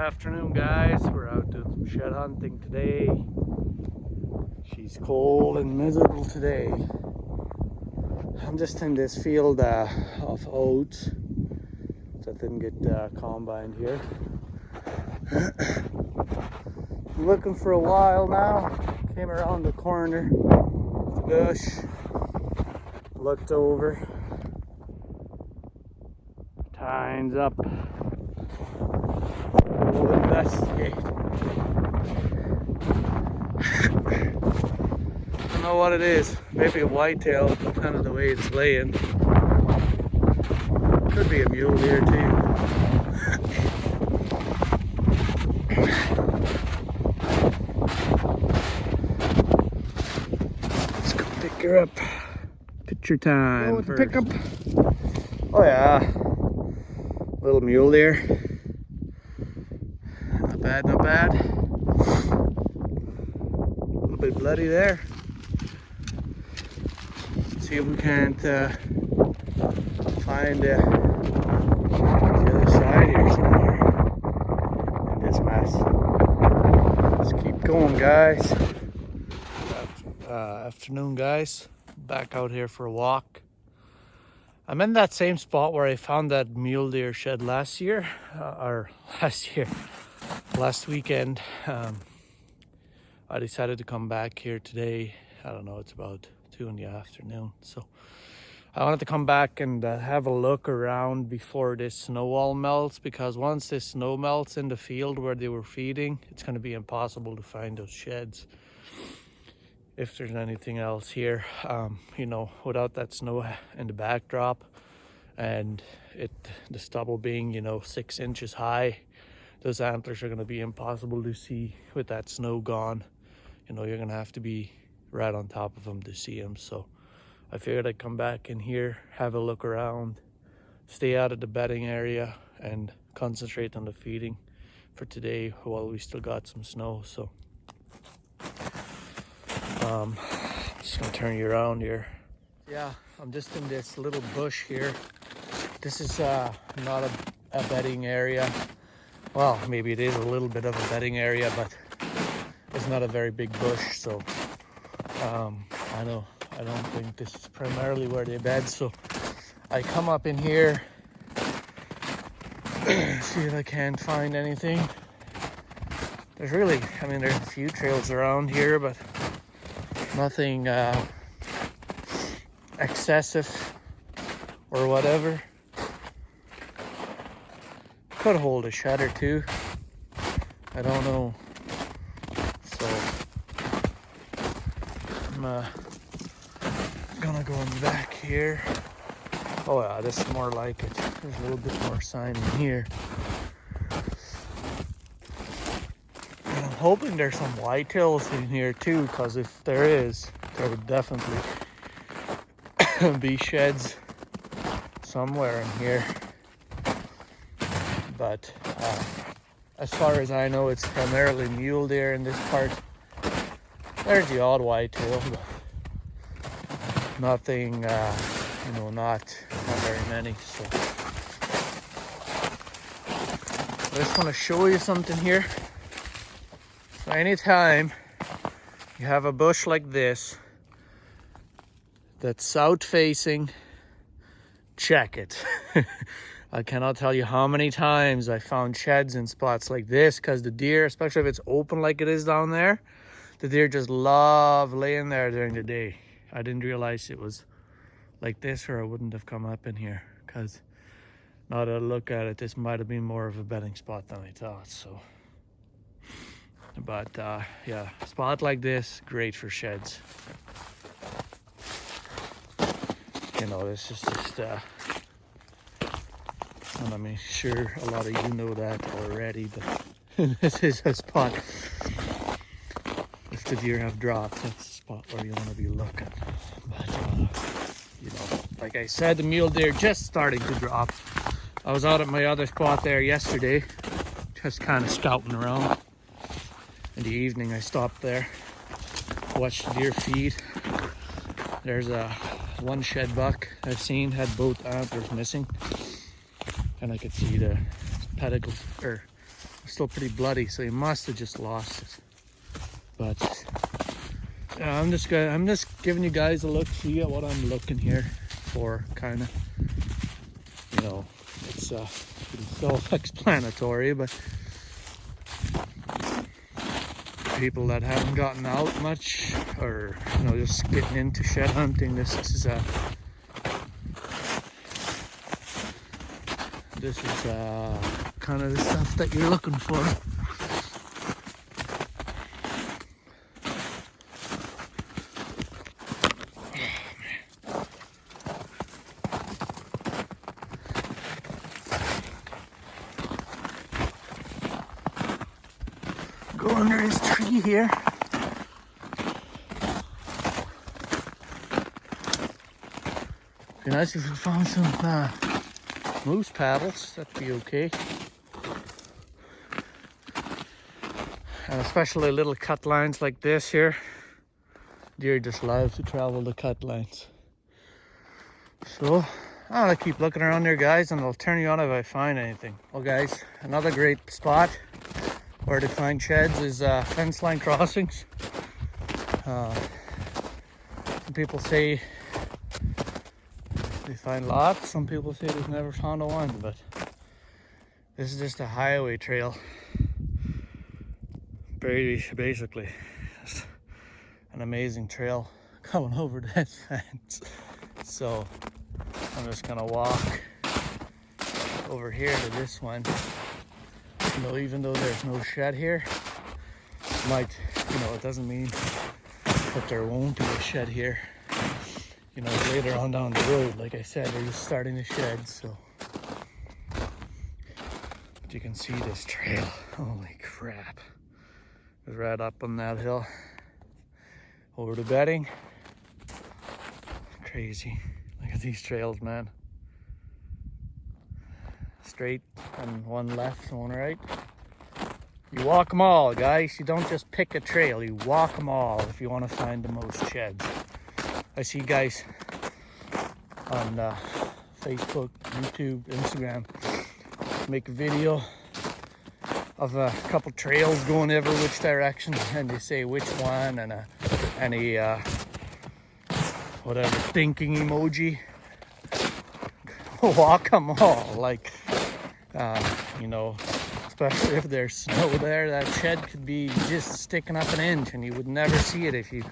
afternoon, guys. We're out doing some shed hunting today. She's cold and miserable today. I'm just in this field of oats that didn't get combined here. I'm looking for a while now. Came around the corner of the bush, looked over, time's up. We'll investigate. I don't know what it is. Maybe a whitetail, kind of the way it's laying. Could be a mule deer too. Let's go pick her up. Picture time. Go with the pickup. Oh yeah, little mule deer. Not bad, not bad. A little bit bloody there. Let's see if we can't find the other side here somewhere in this mess. Let's keep going, guys. Afternoon, guys. Back out here for a walk. I'm in that same spot where I found that mule deer shed last weekend. I decided to come back here today. I don't know, it's about 2 in the afternoon. So I wanted to come back and have a look around before this snow all melts, because once this snow melts in the field where they were feeding, it's going to be impossible to find those sheds. If there's anything else here, you know, without that snow in the backdrop and the stubble being, you know, 6 inches high, those antlers are going to be impossible to see with that snow gone. You know, you're going to have to be right on top of them to see them. So I figured I'd come back in here, have a look around, stay out of the bedding area, and concentrate on the feeding for today while we still got some snow. So I'm just gonna turn you around here. Yeah, I'm just in this little bush here. This is not a bedding area. Well, maybe it is a little bit of a bedding area, but it's not a very big bush. So I don't think this is primarily where they bed. So I come up in here, see if I can find anything. There's a few trails around here, but nothing excessive or whatever. Could hold a shed or two. I don't know. So I'm gonna go in the back here. Oh yeah, this is more like it. There's a little bit more sign in here. And I'm hoping there's some whitetails in here too, because if there is, there would definitely be sheds somewhere in here. But as far as I know, it's primarily mule deer in this part. There's the odd whitetail, but nothing, not very many. So I just want to show you something here. So anytime you have a bush like this that's south facing, check it. I cannot tell you how many times I found sheds in spots like this, because the deer, especially if it's open like it is down there, the deer just love laying there during the day. I didn't realize it was like this, or I wouldn't have come up in here, because now that I look at it, this might have been more of a bedding spot than I thought. So but yeah, a spot like this, great for sheds. You know, this is just and I'm sure a lot of you know that already, but this is a spot, if the deer have dropped, that's the spot where you want to be looking. But you know, like I said, the mule deer just starting to drop. I was out at my other spot there yesterday, just kind of scouting around. In the evening I stopped there, watched the deer feed. There's one shed buck I've seen had both antlers missing, and I could see the pedicles or still pretty bloody, so he must have just lost it. But I'm just giving you guys a look, see at what I'm looking here for, kind of. You know, it's pretty self-explanatory, but people that haven't gotten out much, or you know, just getting into shed hunting, this is kind of the stuff that you're looking for. Go under this tree here. Be nice if we found some moose paddles. That'd be okay. And especially little cut lines like this here. Deer just love to travel the cut lines. So I'm gonna keep looking around there, guys, and I'll turn you on if I find anything. Well, guys, another great spot where to find sheds is fence line crossings. Some people say they find lots. Some people say they've never found a one, but this is just a highway trail. Basically, just an amazing trail coming over that fence. So I'm just gonna walk over here to this one. You know, even though there's no shed here, it doesn't mean that there won't be a shed here. You know, later on down the road, like I said, they're just starting to shed, so. But you can see this trail, holy crap. It's right up on that hill, over to bedding. Crazy, look at these trails, man. Straight and one left and one right. You walk them all, guys. You don't just pick a trail, you walk them all if you want to find the most sheds. I see guys on Facebook, YouTube, Instagram make a video of a couple trails going every which direction, and they say which one and any whatever thinking emoji. Walk them all, like you know, especially if there's snow there, that shed could be just sticking up an inch and you would never see it if you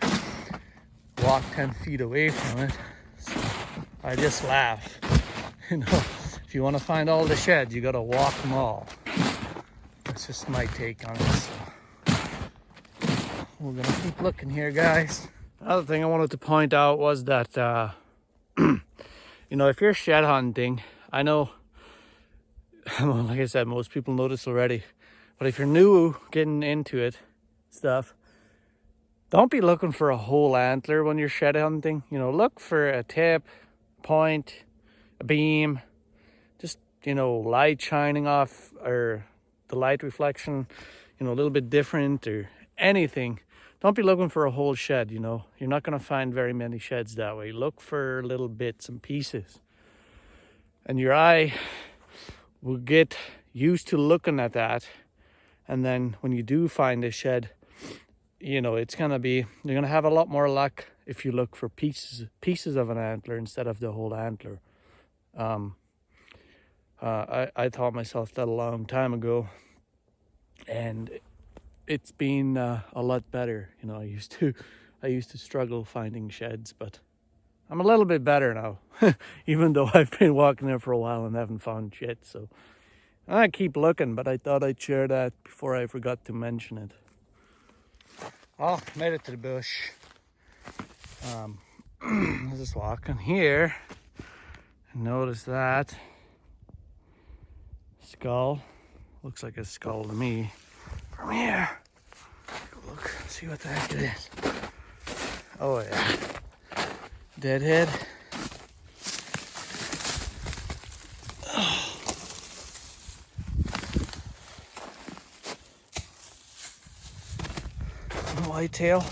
walk 10 feet away from it. So I just laugh. You know, if you want to find all the sheds, you got to walk them all. That's just my take on it. So we're gonna keep looking here, guys. Another thing I wanted to point out was that you know, if you're shed hunting, I know, well, like I said, most people know this already, but if you're new getting into it stuff, don't be looking for a whole antler when you're shed hunting. You know, look for a tip, point, a beam, just, you know, light shining off, or the light reflection, you know, a little bit different or anything. Don't be looking for a whole shed, you know. You're not going to find very many sheds that way. Look for little bits and pieces. And your eye will get used to looking at that. And then when you do find a shed, you know, it's going to be, you're going to have a lot more luck if you look for pieces of an antler instead of the whole antler. I taught myself that a long time ago. And it's been a lot better. You know, I used to struggle finding sheds, but I'm a little bit better now, even though I've been walking there for a while and haven't found shit. So I keep looking, but I thought I'd share that before I forgot to mention it. Oh, made it to the bush. I was just walking here and noticed that skull. Looks like a skull to me. From here, look, see what the heck it is. Oh yeah, deadhead. Oh. Whitetail.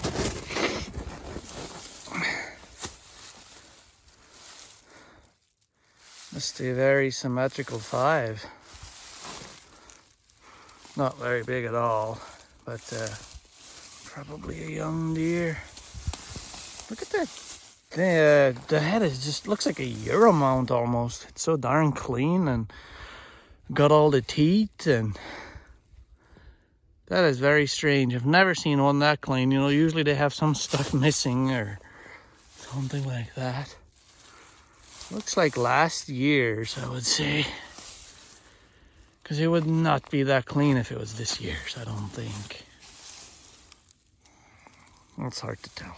Must be a very symmetrical 5. Not very big at all, but probably a young deer. Look at that. The head is just looks like a Euro mount almost. It's so darn clean and got all the teeth, and that is very strange. I've never seen one that clean. You know, usually they have some stuff missing or something like that. Looks like last year's, I would say. Because it would not be that clean if it was this year's, I don't think. It's hard to tell.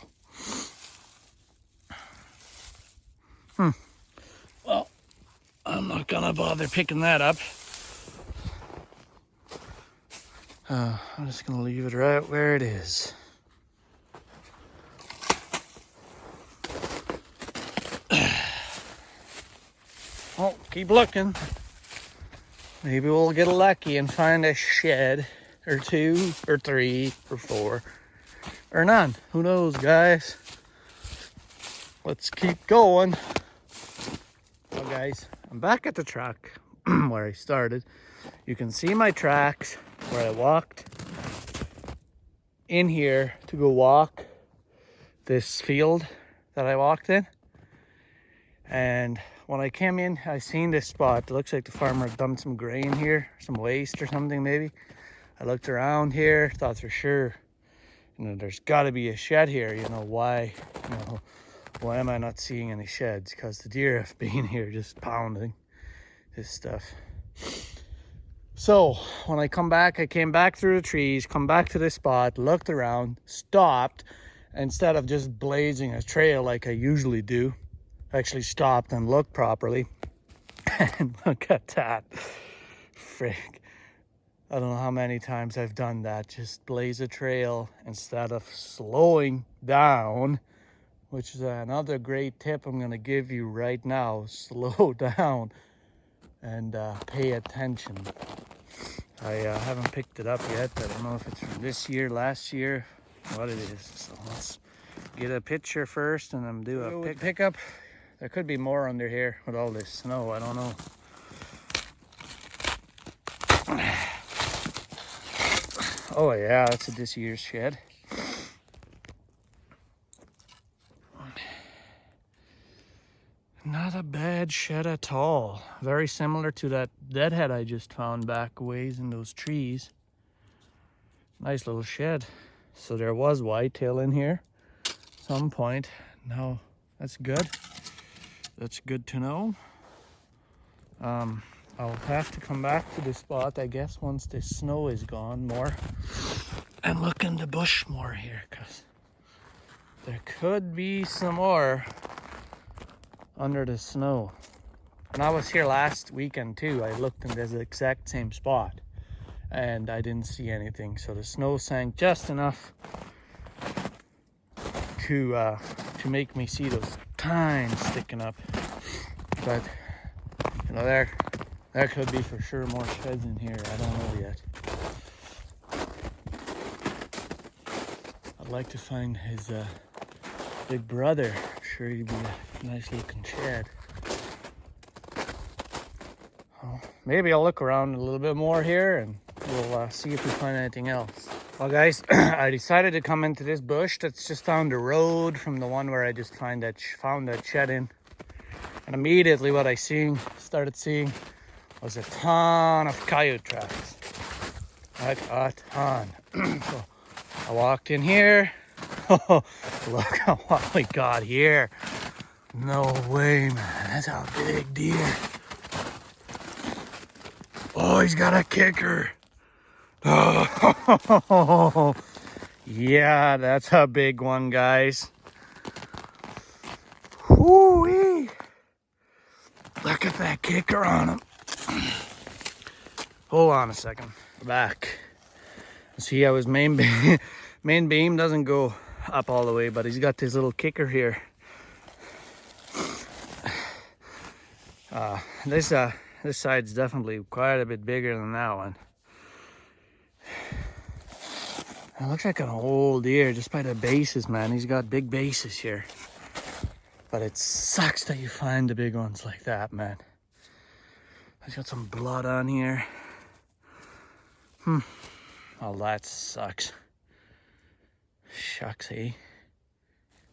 Well, I'm not gonna bother picking that up. I'm just gonna leave it right where it is. Oh, keep looking. Maybe we'll get lucky and find a shed or 2 or 3 or 4 or none. Who knows, guys? Let's keep going. Well, guys, I'm back at the truck where I started. You can see my tracks where I walked in here to go walk this field that I walked in. And when I came in, I seen this spot. It looks like the farmer dumped some grain here, some waste or something maybe. I looked around here, thought for sure, you know, there's got to be a shed here. You know, why am I not seeing any sheds? Because the deer have been here just pounding this stuff. So when I come back, I came back through the trees, come back to this spot, looked around, stopped. Instead of just blazing a trail like I usually do, I actually stopped and looked properly. And look at that. Frick. I don't know how many times I've done that. Just blaze a trail instead of slowing down, which is another great tip I'm going to give you right now. Slow down and pay attention. I haven't picked it up yet. I don't know if it's from this year, last year, what it is. So let's get a picture first and then do a pickup. There could be more under here with all this snow. I don't know. Oh yeah, that's a this year's shed. Not a bad shed at all. Very similar to that deadhead I just found back ways in those trees. Nice little shed. So there was whitetail in here at some point. No, that's good. That's good to know. I'll have to come back to this spot, I guess, once the snow is gone more and look in the bush more here, because there could be some more under the snow. When I was here last weekend too, I looked in this exact same spot and I didn't see anything. So the snow sank just enough to make me see those tines sticking up. But you know, there could be for sure more sheds in here. I don't know yet. I'd like to find his big brother. I'm sure he'd be a nice looking shed. Well, maybe I'll look around a little bit more here and we'll see if we find anything else. Well, guys, I decided to come into this bush that's just down the road from the one where I just found that shed in. And immediately what I started seeing was a ton of coyote tracks. Like a ton. So I walked in here. Oh, look at what we got here. No way, man. That's a big deer. Oh, he's got a kicker. Oh, yeah, that's a big one, guys. Whoo-wee. Look at that kicker on him. Hold on a second. Back. See how his main beam doesn't go up all the way, but he's got this little kicker here. This side's definitely quite a bit bigger than that one. It looks like an old deer just by the bases, man. He's got big bases here. But it sucks that you find the big ones like that, man. He's got some blood on here. Oh, that sucks. Shucks, eh?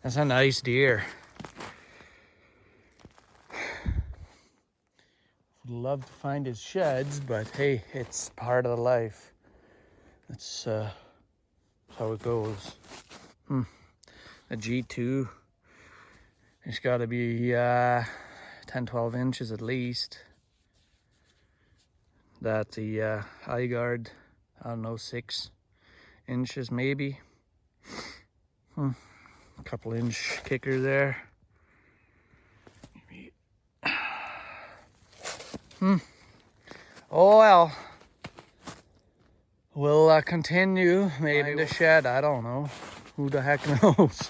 That's a nice deer. Would love to find his sheds, but hey, it's part of the life. That's how it goes. A G2. It's got to be 10-12 inches at least. That's the eye guard, I don't know, 6 inches maybe. A couple inch kicker there. Oh well. We'll continue maybe in the shed. I don't know. Who the heck knows?